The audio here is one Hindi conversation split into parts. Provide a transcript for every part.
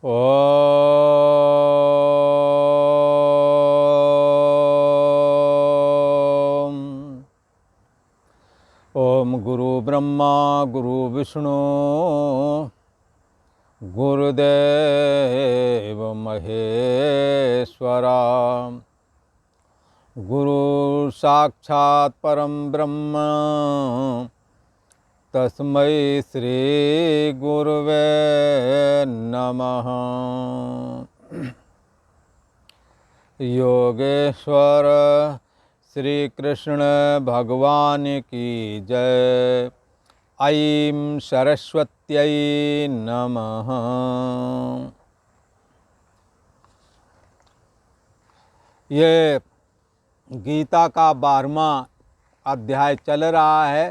ओम ओम गुरु ब्रह्मा गुरु विष्णु गुरुदेव महेश्वरा गुरु साक्षात् परम ब्रह्म तस्मै श्री गुरुवे नमः। योगेश्वर श्री कृष्ण भगवान की जय। ऐं सरस्वत्यै नमः। ये गीता का 12वां अध्याय चल रहा है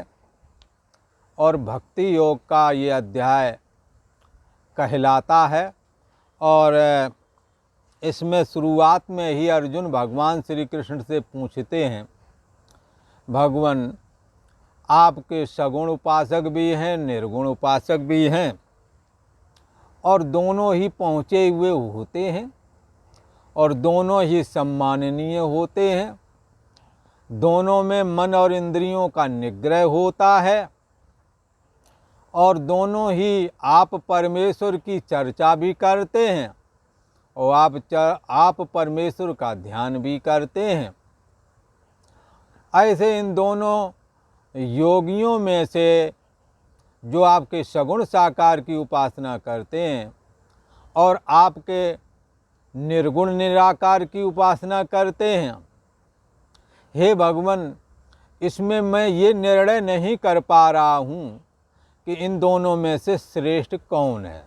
और भक्ति योग का ये अध्याय कहलाता है। और इसमें शुरुआत में ही अर्जुन भगवान श्री कृष्ण से पूछते हैं, भगवान आपके सगुण उपासक भी हैं, निर्गुण उपासक भी हैं और दोनों ही पहुँचे हुए होते हैं और दोनों ही सम्माननीय होते हैं। दोनों में मन और इंद्रियों का निग्रह होता है और दोनों ही आप परमेश्वर की चर्चा भी करते हैं और आप परमेश्वर का ध्यान भी करते हैं। ऐसे इन दोनों योगियों में से जो आपके सगुण साकार की उपासना करते हैं और आपके निर्गुण निराकार की उपासना करते हैं, हे भगवान इसमें मैं ये निर्णय नहीं कर पा रहा हूँ कि इन दोनों में से श्रेष्ठ कौन है।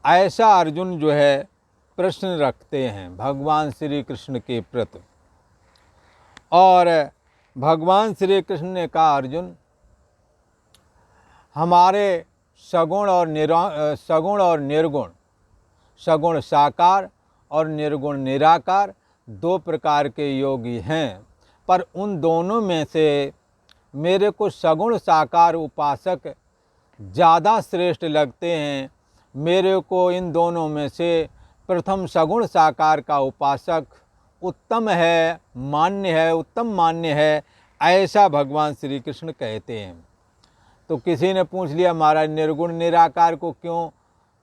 ऐसा अर्जुन जो है प्रश्न रखते हैं भगवान श्री कृष्ण के प्रति। और भगवान श्री कृष्ण ने कहा, अर्जुन हमारे सगुण और निर्गुण, सगुण साकार और निर्गुण निराकार दो प्रकार के योगी हैं, पर उन दोनों में से मेरे को सगुण साकार उपासक ज़्यादा श्रेष्ठ लगते हैं। मेरे को इन दोनों में से प्रथम सगुण साकार का उपासक उत्तम है, मान्य है, उत्तम मान्य है, ऐसा भगवान श्री कृष्ण कहते हैं। तो किसी ने पूछ लिया, महाराज निर्गुण निराकार को क्यों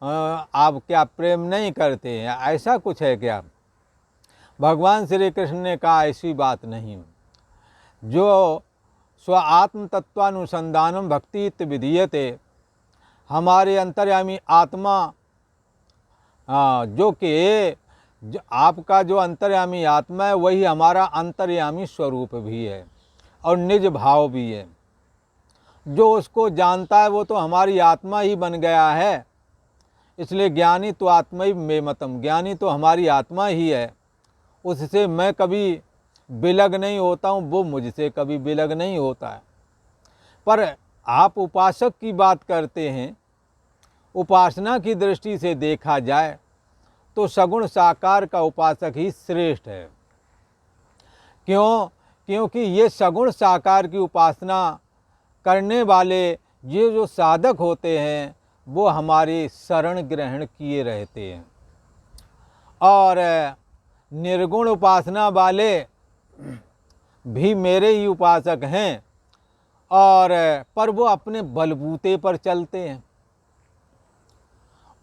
आप क्या प्रेम नहीं करते हैं, ऐसा कुछ है क्या? भगवान श्री कृष्ण ने कहा, ऐसी बात नहीं। जो स्व आत्म तत्वानुसंधानम भक्ति इत्य विधीयते, हमारे अंतर्यामी आत्मा जो कि आपका जो अंतर्यामी आत्मा है वही हमारा अंतर्यामी स्वरूप भी है और निज भाव भी है। जो उसको जानता है वो तो हमारी आत्मा ही बन गया है। इसलिए ज्ञानी तो आत्मा ही में मतम, ज्ञानी तो हमारी आत्मा ही है। उससे मैं कभी विलग नहीं होता हूँ, वो मुझसे कभी विलग नहीं होता है। पर आप उपासक की बात करते हैं। उपासना की दृष्टि से देखा जाए तो सगुण साकार का उपासक ही श्रेष्ठ है। क्यों? क्योंकि ये सगुण साकार की उपासना करने वाले ये जो साधक होते हैं वो हमारी शरण ग्रहण किए रहते हैं। और निर्गुण उपासना वाले भी मेरे ही उपासक हैं और पर वो अपने बलबूते पर चलते हैं।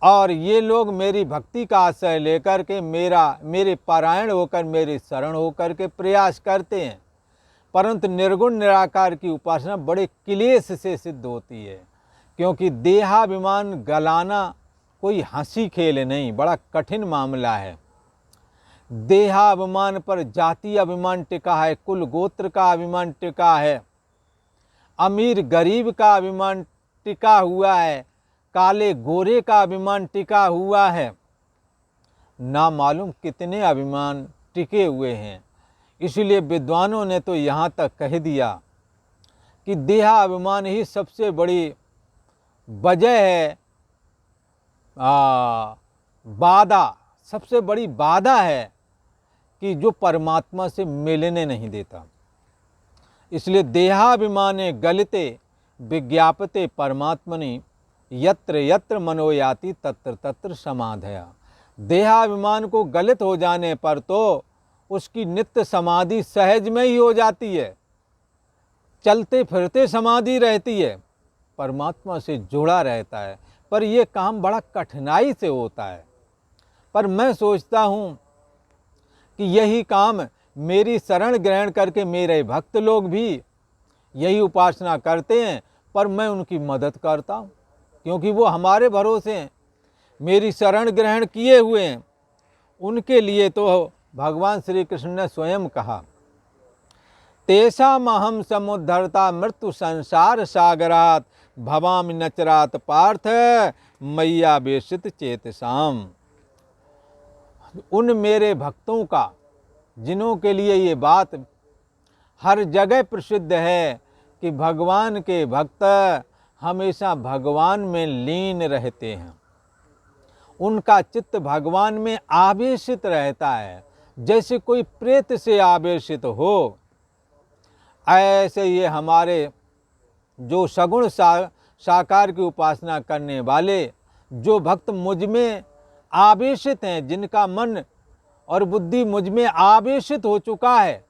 और ये लोग मेरी भक्ति का आश्रय लेकर के मेरे पारायण होकर, मेरे शरण होकर के प्रयास करते हैं। परंतु निर्गुण निराकार की उपासना बड़े क्लेश से सिद्ध होती है, क्योंकि देहाभिमान गलाना कोई हंसी खेल नहीं, बड़ा कठिन मामला है। देहाभिमान पर जाति अभिमान टिका है, कुल गोत्र का अभिमान टिका है, अमीर गरीब का अभिमान टिका हुआ है, काले गोरे का अभिमान टिका हुआ है, ना मालूम कितने अभिमान टिके हुए हैं। इसलिए विद्वानों ने तो यहाँ तक कह दिया कि देहाभिमान ही सबसे बड़ी वजह है, बाधा, सबसे बड़ी बाधा है कि जो परमात्मा से मिलने नहीं देता। इसलिए देहाभिमाने गलिते विज्ञापते परमात्मनि यत्र यत्र मनोयाति तत्र तत्र समाधया। देहाभिमान को गलित हो जाने पर तो उसकी नित्य समाधि सहज में ही हो जाती है, चलते फिरते समाधि रहती है, परमात्मा से जुड़ा रहता है। पर यह काम बड़ा कठिनाई से होता है। पर मैं सोचता हूँ कि यही काम मेरी शरण ग्रहण करके मेरे भक्त लोग भी यही उपासना करते हैं, पर मैं उनकी मदद करता हूँ क्योंकि वो हमारे भरोसे हैं, मेरी शरण ग्रहण किए हुए हैं। उनके लिए तो भगवान श्री कृष्ण ने स्वयं कहा, तेषामहं समुद्धरता मृत्यु संसार सागरात भवामि नचरात पार्थ मैया बेशित चेतसाम। उन मेरे भक्तों का, जिन्हों के लिए ये बात हर जगह प्रसिद्ध है कि भगवान के भक्त हमेशा भगवान में लीन रहते हैं, उनका चित्त भगवान में आवेशित रहता है, जैसे कोई प्रेत से आवेशित हो। ऐसे ये हमारे जो सगुण साकार की उपासना करने वाले जो भक्त मुझ में आवेशित हैं, जिनका मन और बुद्धि मुझ में आवेशित हो चुका है।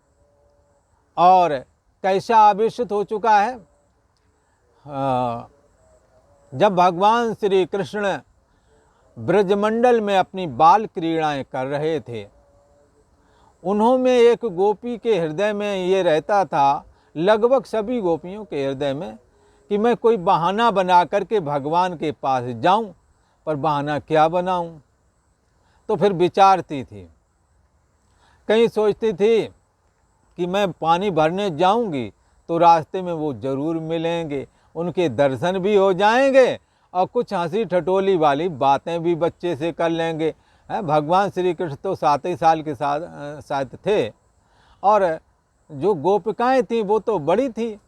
और कैसा आवेशित हो चुका है? जब भगवान श्री कृष्ण ब्रजमंडल में अपनी बाल क्रीड़ाएं कर रहे थे, उन्होंने एक गोपी के हृदय में ये रहता था, लगभग सभी गोपियों के हृदय में, कि मैं कोई बहाना बना करके भगवान के पास जाऊं, पर बहाना क्या बनाऊं। तो फिर विचारती थी, कहीं सोचती थी कि मैं पानी भरने जाऊंगी तो रास्ते में वो जरूर मिलेंगे, उनके दर्शन भी हो जाएंगे और कुछ हंसी ठटोली वाली बातें भी बच्चे से कर लेंगे। भगवान श्री कृष्ण तो 7 ही साल के साथ थे और जो गोपिकाएं थीं वो तो बड़ी थी,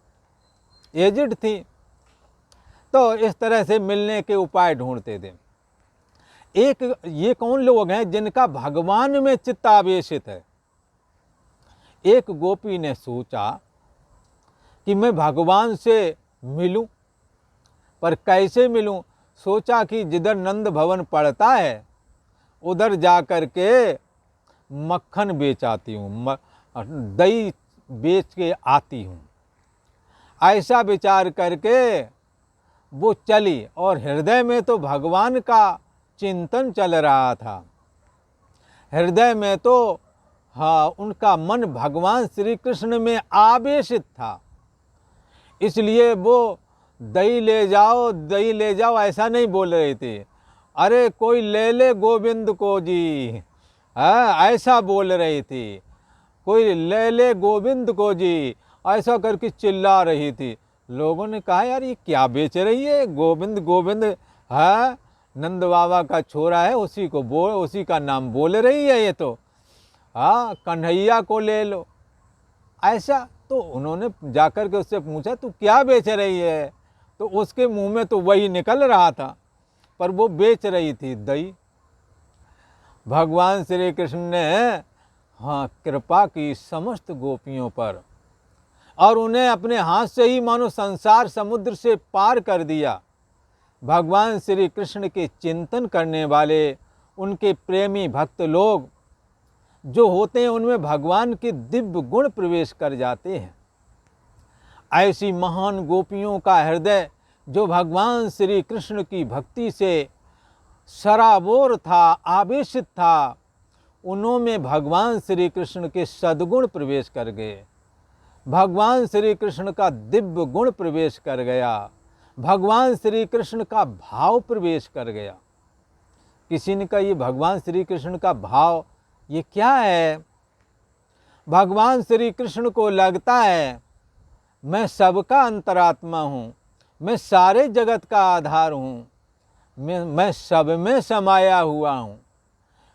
एजिड थी। तो इस तरह से मिलने के उपाय ढूंढते थे। एक ये कौन लोग हैं जिनका भगवान में चित्त आवेशित है? एक गोपी ने सोचा कि मैं भगवान से मिलूं, पर कैसे मिलूं? सोचा कि जिधर नंद भवन पड़ता है उधर जा कर के मक्खन बेच आती हूँ, दही बेच के आती हूँ। ऐसा विचार करके वो चली और हृदय में तो भगवान का चिंतन चल रहा था। हृदय में तो उनका मन भगवान श्री कृष्ण में आवेशित था। इसलिए वो दही ले जाओ ऐसा नहीं बोल रहे थे, अरे कोई ले ले गोविंद को जी, ऐसा बोल रही थी, कोई ले ले गोविंद को जी, ऐसा करके चिल्ला रही थी। लोगों ने कहा यार ये क्या बेच रही है, गोविंद गोविंद है, नंद बाबा का छोरा है, उसी का नाम बोल रही है ये तो, कन्हैया को ले लो ऐसा। तो उन्होंने जाकर के उससे पूछा तू क्या बेच रही है? तो उसके मुंह में तो वही निकल रहा था, पर वो बेच रही थी दही। भगवान श्री कृष्ण ने कृपा की समस्त गोपियों पर और उन्हें अपने हाथ से ही मानो संसार समुद्र से पार कर दिया। भगवान श्री कृष्ण के चिंतन करने वाले उनके प्रेमी भक्त लोग जो होते हैं उनमें भगवान के दिव्य गुण प्रवेश कर जाते हैं। ऐसी महान गोपियों का हृदय जो भगवान श्री कृष्ण की भक्ति से सराबोर था, आवेशित था, उनमें भगवान श्री कृष्ण के सद्गुण प्रवेश कर गए, भगवान श्री कृष्ण का दिव्य गुण प्रवेश कर गया, भगवान श्री कृष्ण का भाव प्रवेश कर गया। किसी ने कहा ये भगवान श्री कृष्ण का भाव ये क्या है? भगवान श्री कृष्ण को लगता है मैं सबका अंतरात्मा हूँ, मैं सारे जगत का आधार हूँ, मैं सब में समाया हुआ हूँ।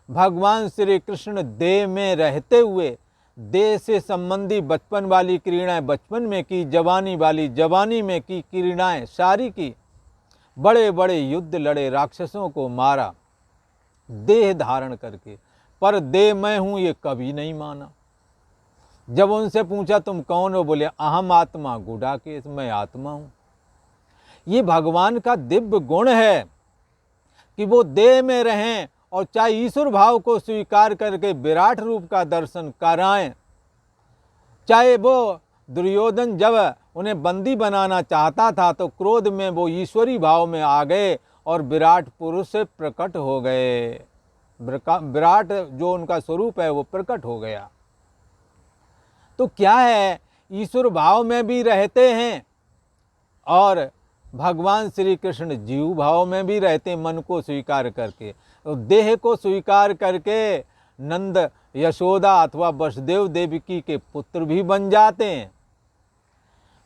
भगवान श्री कृष्ण देह में रहते हुए देह से संबंधी बचपन वाली क्रीड़ाएं बचपन में की, जवानी वाली जवानी में की क्रीड़ाएं सारी की, बड़े बड़े युद्ध लड़े, राक्षसों को मारा देह धारण करके, पर देह मैं हूँ ये कभी नहीं माना। जब उनसे पूछा तुम कौन हो? बोले अहम आत्मा गुडाकेश, मैं आत्मा हूँ। ये भगवान का दिव्य गुण है कि वो देह में रहें और चाहे ईश्वर भाव को स्वीकार करके विराट रूप का दर्शन कराएं। चाहे वो दुर्योधन जब उन्हें बंदी बनाना चाहता था तो क्रोध में वो ईश्वरी भाव में आ गए और विराट पुरुष से प्रकट हो गए। विराट जो उनका स्वरूप है वो प्रकट हो गया। तो क्या है, ईश्वर भाव में भी रहते हैं और भगवान श्री कृष्ण जीव भाव में भी रहते हैं, मन को स्वीकार करके। तो देह को स्वीकार करके नंद यशोदा अथवा वसुदेव देवकी के पुत्र भी बन जाते हैं।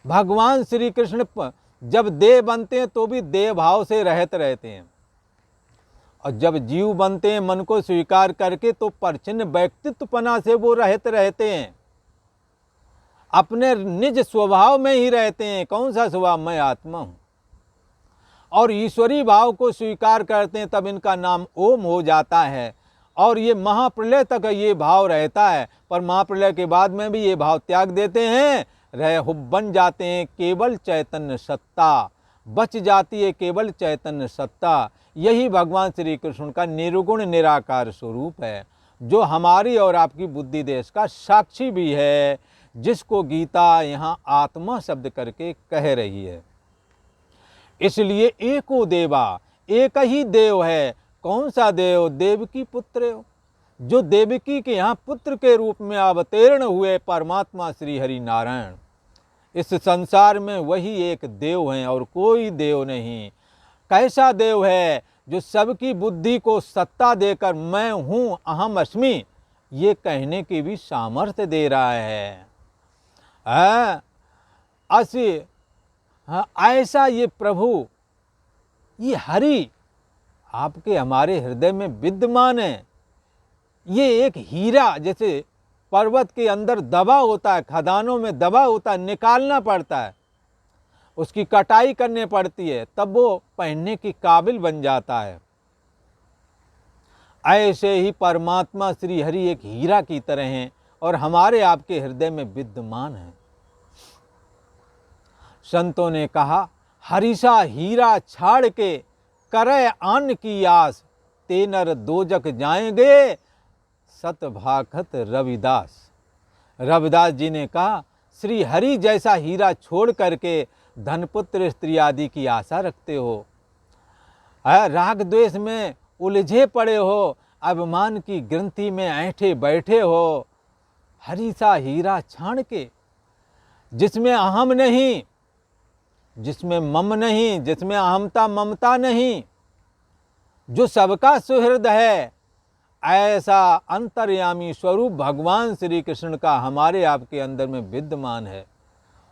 भगवान श्री कृष्ण जब देह बनते हैं तो भी देह भाव से रहते रहते हैं, और जब जीव बनते हैं मन को स्वीकार करके तो परिचिन्न व्यक्तित्वपना से वो रहते रहते हैं, अपने निज स्वभाव में ही रहते हैं। कौन सा स्वभाव? मैं आत्मा हूँ। और ईश्वरी भाव को स्वीकार करते हैं तब इनका नाम ओम हो जाता है, और ये महाप्रलय तक ये भाव रहता है। पर महाप्रलय के बाद में भी ये भाव त्याग देते हैं, बन जाते हैं केवल चैतन्य सत्ता, बच जाती है केवल चैतन्य सत्ता। यही भगवान श्री कृष्ण का निर्गुण निराकार स्वरूप है, जो हमारी और आपकी बुद्धि देश का साक्षी भी है, जिसको गीता यहाँ आत्मा शब्द करके कह रही है। इसलिए एको देवा, एक ही देव है। कौन सा देव? देवकी पुत्र हो, जो देवकी के यहाँ पुत्र के रूप में अवतीर्ण हुए परमात्मा श्री हरि नारायण। इस संसार में वही एक देव हैं और कोई देव नहीं। कैसा देव है? जो सबकी बुद्धि को सत्ता देकर मैं हूँ, अहम अस्मि, ये कहने की भी सामर्थ्य दे रहा है। ऐसा ये प्रभु, ये हरि आपके हमारे हृदय में विद्यमान है। ये एक हीरा, जैसे पर्वत के अंदर दबा होता है, खदानों में दबा होता है, निकालना पड़ता है, उसकी कटाई करनी पड़ती है, तब वो पहनने की काबिल बन जाता है। ऐसे ही परमात्मा श्री हरि एक हीरा की तरह हैं और हमारे आपके हृदय में विद्यमान है। संतों ने कहा, हरिसा हीरा छाड़ के करे अन्न की आस, ते नर दोजक जाएंगे सत भाखत रविदास। रविदास जी ने कहा, श्री हरि जैसा हीरा छोड़ करके धनपुत्र स्त्री आदि की आशा रखते हो, राग द्वेष में उलझे पड़े हो, अभिमान की ग्रंथि में ऐंठे बैठे हो। हरि सा हीरा छान के, जिसमें अहम नहीं, जिसमें मम नहीं, जिसमें अहमता ममता नहीं, जो सबका सुहृद है, ऐसा अंतर्यामी स्वरूप भगवान श्री कृष्ण का हमारे आपके अंदर में विद्यमान है।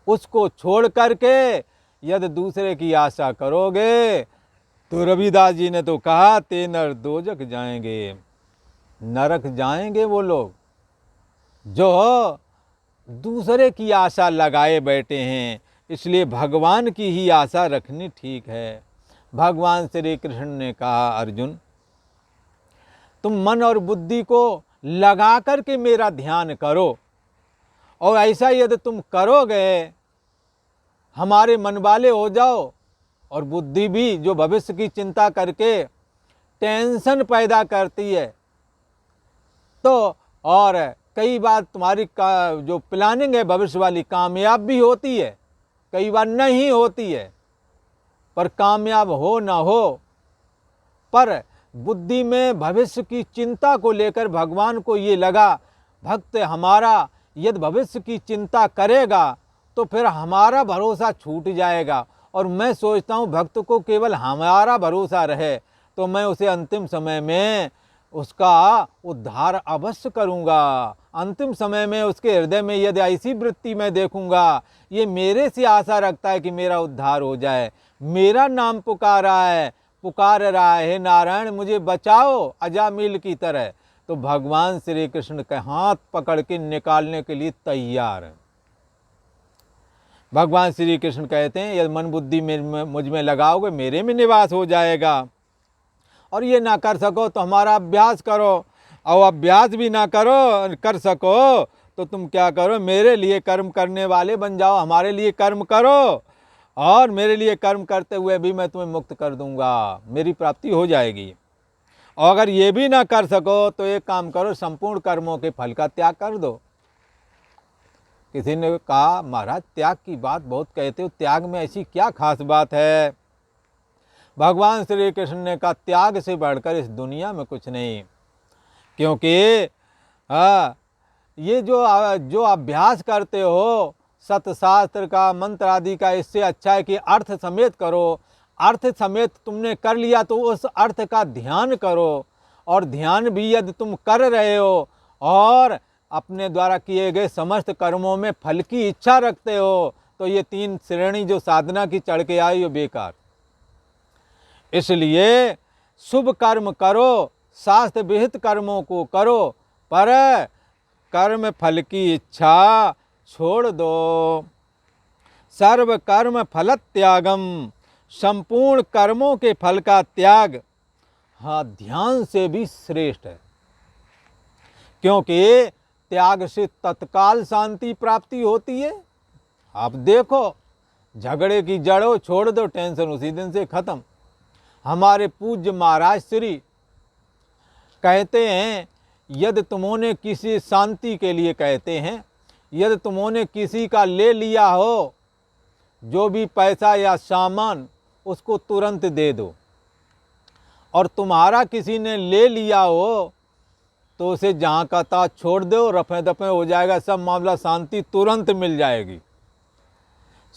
उसको छोड़ करके यदि दूसरे की आशा करोगे तो रविदास जी ने तो कहा, ते नर दोजक जाएंगे, नरक जाएंगे वो लोग जो दूसरे की आशा लगाए बैठे हैं। इसलिए भगवान की ही आशा रखनी ठीक है। भगवान श्री कृष्ण ने कहा, अर्जुन तुम मन और बुद्धि को लगा करके मेरा ध्यान करो, और ऐसा यदि तुम करोगे, हमारे मन वाले हो जाओ, और बुद्धि भी जो भविष्य की चिंता करके टेंशन पैदा करती है, तो और कई बार तुम्हारी जो प्लानिंग है भविष्य वाली कामयाब भी होती है, कई बार नहीं होती है, पर कामयाब हो ना हो, पर बुद्धि में भविष्य की चिंता को लेकर भगवान को ये लगा, भक्त हमारा यदि भविष्य की चिंता करेगा तो फिर हमारा भरोसा छूट जाएगा, और मैं सोचता हूँ भक्त को केवल हमारा भरोसा रहे तो मैं उसे अंतिम समय में उसका उद्धार अवश्य करूँगा। अंतिम समय में उसके हृदय में यदि ऐसी वृत्ति मैं देखूँगा, ये मेरे से आशा रखता है कि मेरा उद्धार हो जाए, मेरा नाम पुकार रहा है, हे नारायण मुझे बचाओ अजामिल की तरह, तो भगवान श्री कृष्ण के हाथ पकड़ के निकालने के लिए तैयार है। भगवान श्री कृष्ण कहते हैं, यदि मन बुद्धि मुझ में लगाओगे मेरे में निवास हो जाएगा, और ये ना कर सको तो हमारा अभ्यास करो, और अभ्यास भी ना कर सको तो तुम क्या करो, मेरे लिए कर्म करने वाले बन जाओ, हमारे लिए कर्म करो, और मेरे लिए कर्म करते हुए भी मैं तुम्हें मुक्त कर दूंगा, मेरी प्राप्ति हो जाएगी। और अगर ये भी ना कर सको तो एक काम करो, संपूर्ण कर्मों के फल का त्याग कर दो। किसी ने कहा महाराज त्याग की बात बहुत कहते हो, त्याग में ऐसी क्या खास बात है? भगवान श्री कृष्ण ने कहा त्याग से बढ़कर इस दुनिया में कुछ नहीं। क्योंकि ये जो अभ्यास करते हो सतशास्त्र का, मंत्र आदि का, इससे अच्छा है कि अर्थ समेत करो। अर्थ समेत तुमने कर लिया तो उस अर्थ का ध्यान करो, और ध्यान भी यदि तुम कर रहे हो और अपने द्वारा किए गए समस्त कर्मों में फल की इच्छा रखते हो, तो ये 3 श्रेणी जो साधना की चढ़ के आई वो बेकार। इसलिए शुभ कर्म करो, शास्त्र विहित कर्मों को करो, पर कर्म फल की इच्छा छोड़ दो। सर्व कर्म फल त्यागम, संपूर्ण कर्मों के फल का त्याग हाँ ध्यान से भी श्रेष्ठ है। क्योंकि त्याग से तत्काल शांति प्राप्ति होती है। आप देखो, झगड़े की जड़ों छोड़ दो, टेंशन उसी दिन से खत्म। हमारे पूज्य महाराज श्री कहते हैं, यदि तुमने किसी शांति के लिए कहते हैं, यदि तुमने किसी का ले लिया हो जो भी पैसा या सामान, उसको तुरंत दे दो। और तुम्हारा किसी ने ले लिया हो तो उसे जहाँ का तहाँ छोड़ दो, रफे दफे हो जाएगा सब मामला, शांति तुरंत मिल जाएगी।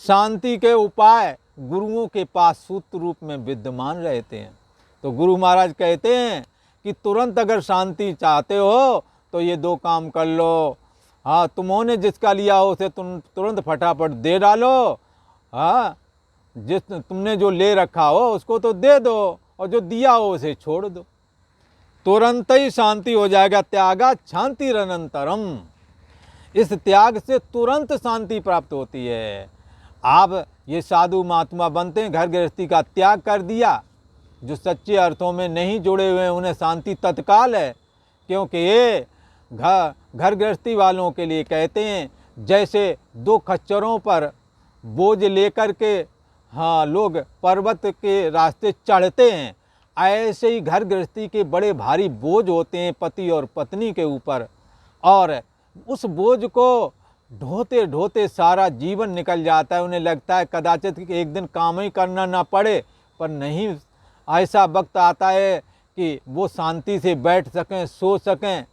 शांति के उपाय गुरुओं के पास सूत्र रूप में विद्यमान रहते हैं। तो गुरु महाराज कहते हैं कि तुरंत अगर शांति चाहते हो तो ये 2 काम कर लो। हाँ, तुमने जिसका लिया हो उसे तुम तुरंत फटाफट दे डालो। हाँ, जिस तुमने जो ले रखा हो उसको तो दे दो, और जो दिया हो उसे छोड़ दो, तुरंत ही शांति हो जाएगा। त्यागा शांति अनंतरम, इस त्याग से तुरंत शांति प्राप्त होती है। आप ये साधु महात्मा बनते हैं, घर गृहस्थी का त्याग कर दिया, जो सच्चे अर्थों में नहीं जुड़े हुए हैं उन्हें शांति तत्काल है। क्योंकि ये घर गृहस्थी वालों के लिए कहते हैं, जैसे 2 खच्चरों पर बोझ लेकर के हाँ लोग पर्वत के रास्ते चढ़ते हैं, ऐसे ही घर गृहस्थी के बड़े भारी बोझ होते हैं पति और पत्नी के ऊपर, और उस बोझ को ढोते ढोते सारा जीवन निकल जाता है। उन्हें लगता है कदाचित कि एक दिन काम ही करना ना पड़े, पर नहीं, ऐसा वक्त आता है कि वो शांति से बैठ सकें, सो सकें।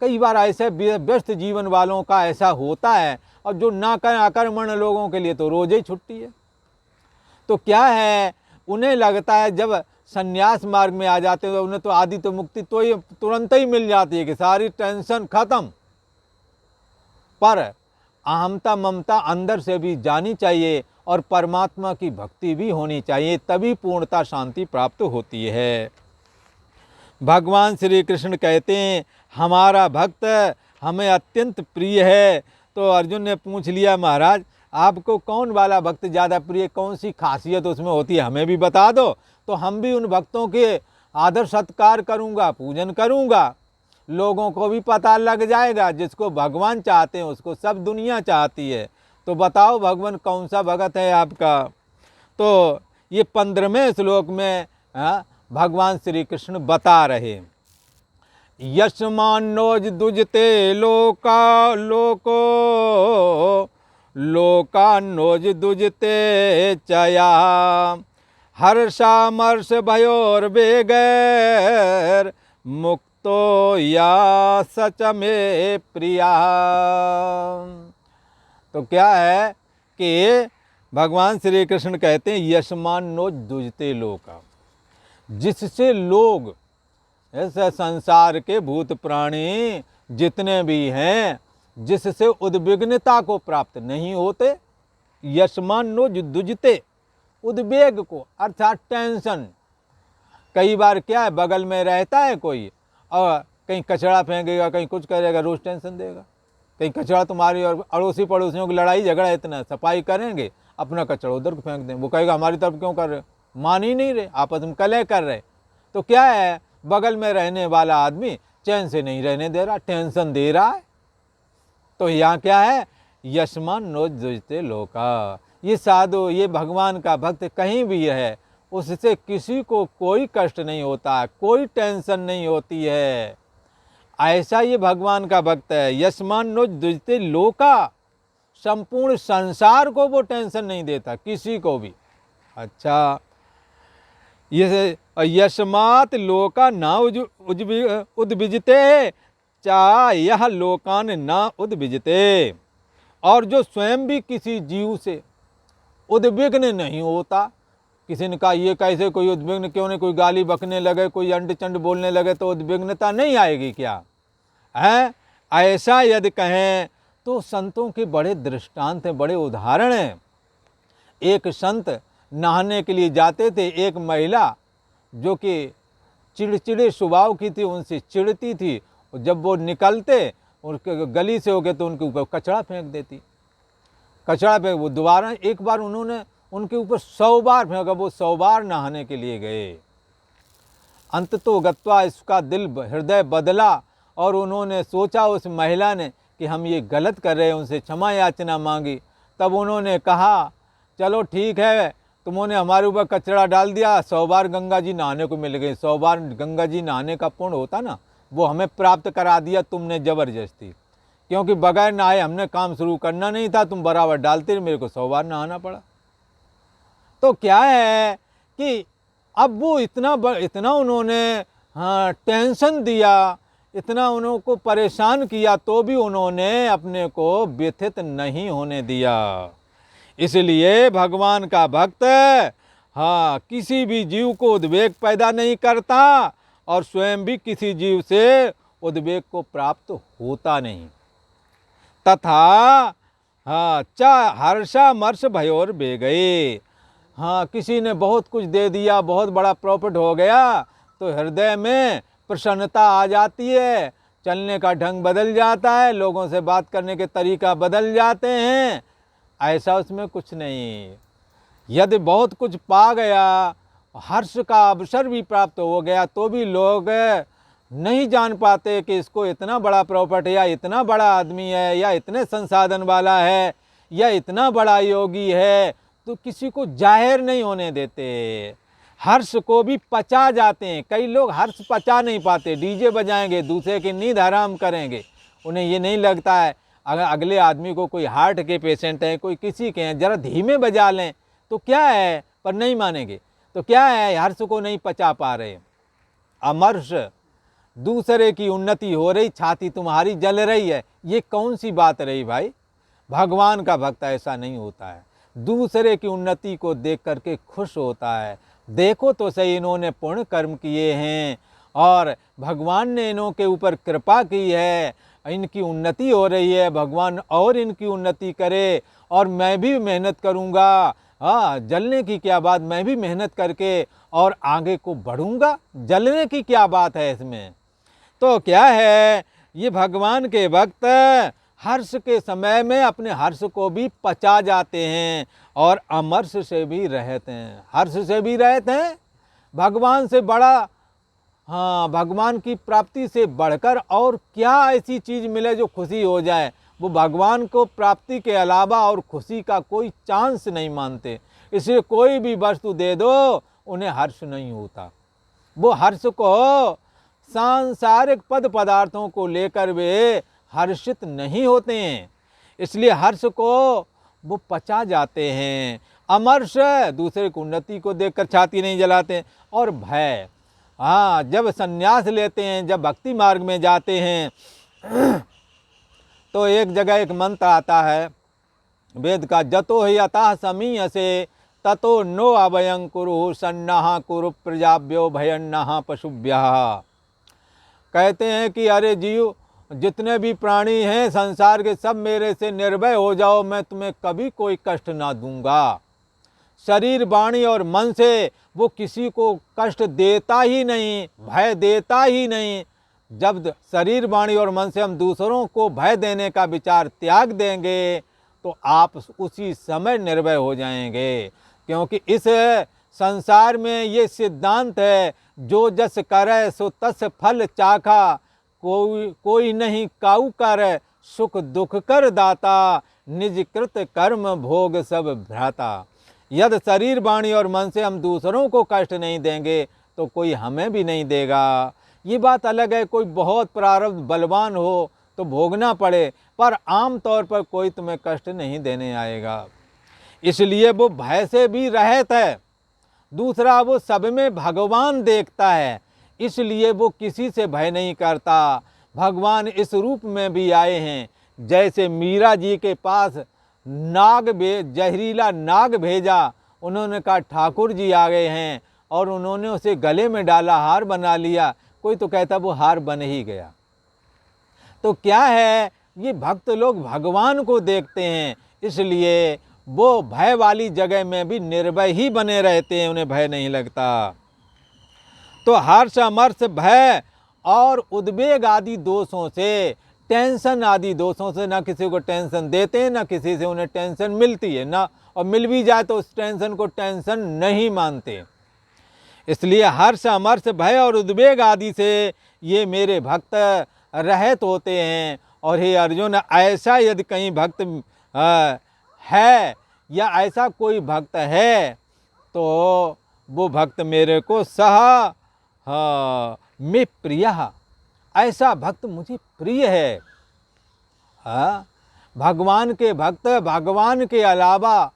कई बार ऐसे व्यस्त जीवन वालों का ऐसा होता है, और जो ना करें आकर्मण लोगों के लिए तो रोज ही छुट्टी है। तो क्या है, उन्हें लगता है जब संन्यास मार्ग में आ जाते हैं तो उन्हें तो आदि तो मुक्ति तो ये तुरंत ही मिल जाती है कि सारी टेंशन खत्म। पर अहमता ममता अंदर से भी जानी चाहिए, और परमात्मा की भक्ति भी होनी चाहिए, तभी पूर्णता शांति प्राप्त होती है। भगवान श्री कृष्ण कहते हैं, हमारा भक्त हमें अत्यंत प्रिय है। तो अर्जुन ने पूछ लिया, महाराज आपको कौन वाला भक्त ज़्यादा प्रिय, कौन सी खासियत उसमें होती है, हमें भी बता दो, तो हम भी उन भक्तों के आदर सत्कार करूँगा, पूजन करूँगा, लोगों को भी पता लग जाएगा। जिसको भगवान चाहते हैं उसको सब दुनिया चाहती है। तो बताओ भगवान कौन सा भगत है आपका? तो ये 15वें श्लोक में भगवान श्री कृष्ण बता रहे, यशमानोज दुजते लोकानोज दुजते चया, हर्षामर्ष भयोर्वेगैर मुक्तो या सच में प्रिया। तो क्या है कि भगवान श्री कृष्ण कहते हैं, यशमानोज दुजते लोका, जिससे लोग ऐसे संसार के भूत प्राणी जितने भी हैं, जिससे उद्विग्नता को प्राप्त नहीं होते, यशमानो दुजते, उद्वेग को अर्थात टेंशन। कई बार क्या है, बगल में रहता है कोई और कहीं कचरा फेंकेगा, कहीं कुछ करेगा, रोज टेंशन देगा। कहीं कचरा तुम्हारी और अड़ोसी पड़ोसियों की लड़ाई झगड़ा, इतना सफाई करेंगे, अपना कचरा उधर को फेंक दें, वो कहेगा हमारी तरफ क्यों कर रहे हो, मान ही नहीं रहे, आपस में कलह कर रहे। तो क्या है, बगल में रहने वाला आदमी चैन से नहीं रहने दे रहा, टेंशन दे रहा है। तो यहाँ क्या है, यशमान नोज दुजते लोका, ये साधु, ये भगवान का भक्त कहीं भी है, उससे किसी को कोई कष्ट नहीं होता, कोई टेंशन नहीं होती है। ऐसा ये भगवान का भक्त है। यशमान नो दुजते लोका, संपूर्ण संसार को वो टेंशन नहीं देता, किसी को भी। अच्छा, ये यशमात लोका ना उद्विजते, चा यह लोकान ना उद्विजते। और जो स्वयं भी किसी जीव से उद्विग्न नहीं होता। किसी ने कहा ये कैसे कोई उद्विग्न क्यों नहीं, कोई गाली बकने लगे, कोई अंड चंड बोलने लगे तो उद्विग्नता नहीं आएगी क्या है? ऐसा यदि कहें तो संतों के बड़े दृष्टांत हैं, बड़े उदाहरण हैं। एक संत नहाने के लिए जाते थे, एक महिला जो कि चिड़चिड़े स्वभाव की थी, उनसे चिढ़ती थी, और जब वो निकलते उनके गली से हो गए तो उनके ऊपर कचरा फेंक देती। कचरा फेंक, वो दोबारा एक बार उन्होंने उनके ऊपर 100 बार फेंका, वो 100 बार नहाने के लिए गए। अंत तो गत्वा इसका दिल हृदय बदला और उन्होंने सोचा, उस महिला ने, कि हम ये गलत कर रहे हैं, उनसे क्षमा याचना मांगी। तब उन्होंने कहा चलो ठीक है, तुमने हमारे ऊपर कचरा डाल दिया, 100 बार गंगा जी नहाने को मिल गए, 100 बार गंगा जी नहाने का पुण्य होता ना, वो हमें प्राप्त करा दिया तुमने ज़बरदस्ती, क्योंकि बगैर नहाए हमने काम शुरू करना नहीं था, तुम बराबर डालते रहे, मेरे को 100 बार नहाना पड़ा। तो क्या है कि अब वो इतना उन्होंने टेंशन दिया, इतना उनको परेशान किया, तो भी उन्होंने अपने को व्यथित नहीं होने दिया। इसलिए भगवान का भक्त किसी भी जीव को उद्वेग पैदा नहीं करता और स्वयं भी किसी जीव से उद्वेग को प्राप्त होता नहीं। तथा चा हर्षा मर्ष भयोर बे गए। किसी ने बहुत कुछ दे दिया, बहुत बड़ा प्रॉफिट हो गया, तो हृदय में प्रसन्नता आ जाती है, चलने का ढंग बदल जाता है, लोगों से बात करने के तरीका बदल जाते हैं। ऐसा उसमें कुछ नहीं। यदि बहुत कुछ पा गया, हर्ष का अवसर भी प्राप्त हो गया, तो भी लोग नहीं जान पाते कि इसको इतना बड़ा प्रॉफिट है, या इतना बड़ा आदमी है, या इतने संसाधन वाला है, या इतना बड़ा योगी है, तो किसी को जाहिर नहीं होने देते। हर्ष को भी पचा जाते हैं। कई लोग हर्ष पचा नहीं पाते, डीजे बजाएंगे, दूसरे की नींद हराम करेंगे। उन्हें ये नहीं लगता है अगर अगले आदमी को कोई हार्ट के पेशेंट हैं, कोई किसी के हैं, ज़रा धीमे बजा लें तो क्या है, पर नहीं मानेंगे। तो क्या है, हर्ष को नहीं पचा पा रहे। अमर्ष, दूसरे की उन्नति हो रही, छाती तुम्हारी जल रही है, ये कौन सी बात रही भाई? भगवान का भक्त ऐसा नहीं होता है। दूसरे की उन्नति को देख करके खुश होता है। देखो तो सही, इन्होंने पुण्य कर्म किए हैं और भगवान ने इन्हों के ऊपर कृपा की है, इनकी उन्नति हो रही है, भगवान और इनकी उन्नति करे, और मैं भी मेहनत करूँगा। जलने की क्या बात, मैं भी मेहनत करके और आगे को बढ़ूँगा, जलने की क्या बात है इसमें? तो क्या है, ये भगवान के भक्त हर्ष के समय में अपने हर्ष को भी पचा जाते हैं और अमर्ष से भी रहते हैं। हर्ष से भी रहते हैं। भगवान से बड़ा, भगवान की प्राप्ति से बढ़कर और क्या ऐसी चीज़ मिले जो खुशी हो जाए? वो भगवान को प्राप्ति के अलावा और खुशी का कोई चांस नहीं मानते। इसलिए कोई भी वस्तु दे दो, उन्हें हर्ष नहीं होता। वो हर्ष को, सांसारिक पद पदार्थों को लेकर वे हर्षित नहीं होते हैं, इसलिए हर्ष को वो पचा जाते हैं। अमर्ष, दूसरे की उन्नति को देखकर छाती नहीं जलाते। और भय, जब संन्यास लेते हैं, जब भक्ति मार्ग में जाते हैं तो एक जगह एक मंत्र आता है वेद का, जतो ही अतः समीयसे ततो नो अभयं कुरु सन्नाह कुरु प्रजाभ्यो भयन्नाह पशुभ्यः। कहते हैं कि अरे जीव, जितने भी प्राणी हैं संसार के, सब मेरे से निर्भय हो जाओ, मैं तुम्हें कभी कोई कष्ट ना दूंगा। शरीर, वाणी और मन से वो किसी को कष्ट देता ही नहीं, भय देता ही नहीं। जब शरीर, वाणी और मन से हम दूसरों को भय देने का विचार त्याग देंगे तो आप उसी समय निर्भय हो जाएंगे। क्योंकि इस संसार में ये सिद्धांत है, जो जस करे सो तस फल चाखा, कोई नहीं काऊ कर सुख दुख कर दाता, निज कृत कर्म भोग सब भ्राता। यदि शरीर वाणी और मन से हम दूसरों को कष्ट नहीं देंगे तो कोई हमें भी नहीं देगा। ये बात अलग है, कोई बहुत प्रारब्ध बलवान हो तो भोगना पड़े, पर आम तौर पर कोई तुम्हें कष्ट नहीं देने आएगा। इसलिए वो भय से भी रहित है। दूसरा, वो सब में भगवान देखता है, इसलिए वो किसी से भय नहीं करता। भगवान इस रूप में भी आए हैं, जैसे मीरा जी के पास जहरीला नाग भेजा, उन्होंने कहा ठाकुर जी आ गए हैं, और उन्होंने उसे गले में डाला, हार बना लिया। कोई तो कहता वो हार बन ही गया। तो क्या है, ये भक्त लोग भगवान को देखते हैं, इसलिए वो भय वाली जगह में भी निर्भय ही बने रहते हैं, उन्हें भय नहीं लगता। तो हर्ष, अमर्ष, भय और उद्वेग आदि दोषों से, टेंशन आदि दोषों से ना किसी को टेंशन देते हैं, ना किसी से उन्हें टेंशन मिलती है, ना और मिल भी जाए तो उस टेंशन को टेंशन नहीं मानते। इसलिए हर्ष, अमर्ष, भय और उद्वेग आदि से ये मेरे भक्त रहित होते हैं। और हे अर्जुन, ऐसा यदि कहीं भक्त है या ऐसा कोई भक्त है तो वो भक्त मेरे को सह में प्रिय, ऐसा भक्त मुझे प्रिय है। भगवान के भक्त भगवान के अलावा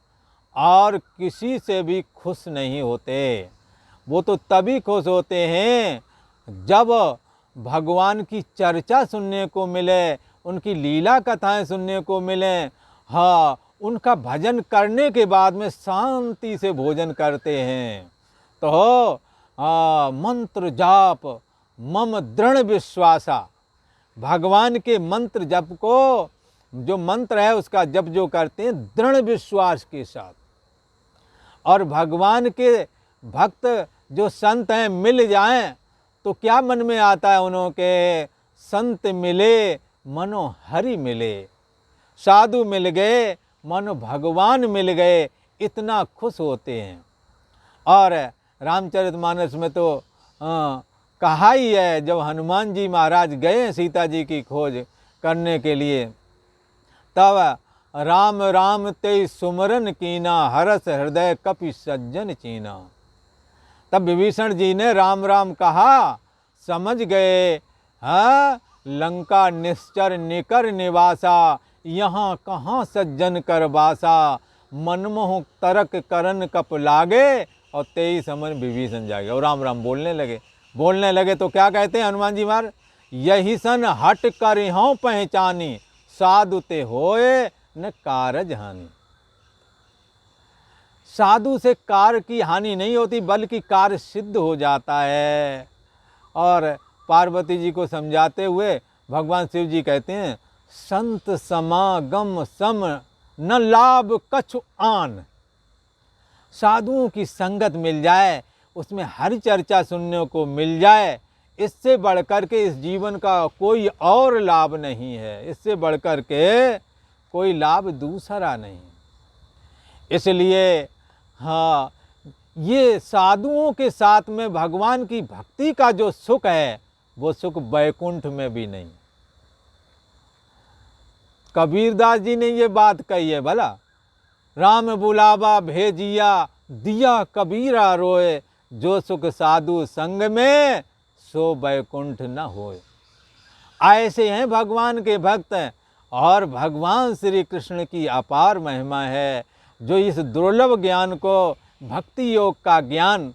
और किसी से भी खुश नहीं होते। वो तो तभी खुश होते हैं जब भगवान की चर्चा सुनने को मिले, उनकी लीला कथाएं सुनने को मिले। हाँ, उनका भजन करने के बाद में शांति से भोजन करते हैं। तो मंत्र जाप मम दृढ़ विश्वासा, भगवान के मंत्र जप को, जो मंत्र है उसका जप जो करते हैं दृढ़ विश्वास के साथ। और भगवान के भक्त जो संत हैं मिल जाएं तो क्या मन में आता है उन्हों के, संत मिले मनो हरि मिले, साधु मिल गए मनो भगवान मिल गए, इतना खुश होते हैं। और रामचरितमानस में तो कहा ही है, जब हनुमान जी महाराज गए सीता जी की खोज करने के लिए, तब राम राम ते सुमरन कीना, हरस हृदय कपि सज्जन चीना। तब विभीषण जी ने राम राम कहा, समझ गए लंका निश्चर निकर निवासा, यहाँ कहाँ सज्जन कर बासा, मनमोह तरक करन कप लागे, और तेई समन विभीषण जागे। और राम राम बोलने लगे तो क्या कहते हैं हनुमान जी महाराज, यही सन हट कर हों पहचानी, साधु ते होए न कारज हानि। साधु से कार्य की हानि नहीं होती, बल्कि कार्य सिद्ध हो जाता है। और पार्वती जी को समझाते हुए भगवान शिव जी कहते हैं, संत समागम सम न लाभ कछु आन। साधुओं की संगत मिल जाए, उसमें हर चर्चा सुनने को मिल जाए, इससे बढ़कर के इस जीवन का कोई और लाभ नहीं है, इससे बढ़कर के कोई लाभ दूसरा नहीं। इसलिए हाँ, ये साधुओं के साथ में भगवान की भक्ति का जो सुख है, वो सुख बैकुंठ में भी नहीं। कबीरदास जी ने ये बात कही है, भला राम बुलावा भेजिया, दिया कबीरा रोए, जो सुख साधु संग में, सो बैकुंठ न होए। ऐसे हैं भगवान के भक्त। और भगवान श्री कृष्ण की अपार महिमा है, जो इस दुर्लभ ज्ञान को, भक्ति योग का ज्ञान,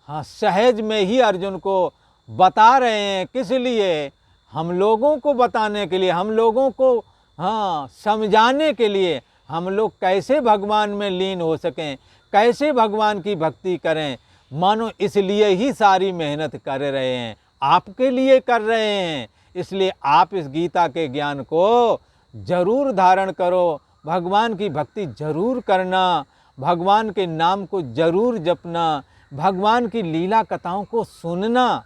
हाँ, सहज में ही अर्जुन को बता रहे हैं। किस लिए? हम लोगों को बताने के लिए, हम लोगों को हाँ समझाने के लिए, हम लोग कैसे भगवान में लीन हो सकें, कैसे भगवान की भक्ति करें। मानो इसलिए ही सारी मेहनत कर रहे हैं, आपके लिए कर रहे हैं। इसलिए आप इस गीता के ज्ञान को जरूर धारण करो, भगवान की भक्ति जरूर करना, भगवान के नाम को जरूर जपना, भगवान की लीला कथाओं को सुनना,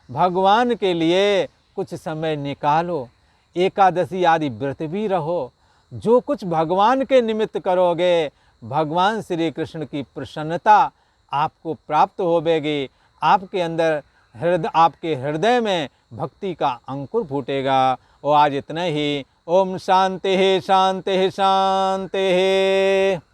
भगवान के लिए कुछ समय निकालो, एकादशी आदि व्रत भी रहो। जो कुछ भगवान के निमित्त करोगे, भगवान श्री कृष्ण की प्रसन्नता आपको प्राप्त होवेगी। आपके अंदर आपके हृदय में भक्ति का अंकुर फूटेगा। और आज इतना ही। ओम शांति शांति शांति।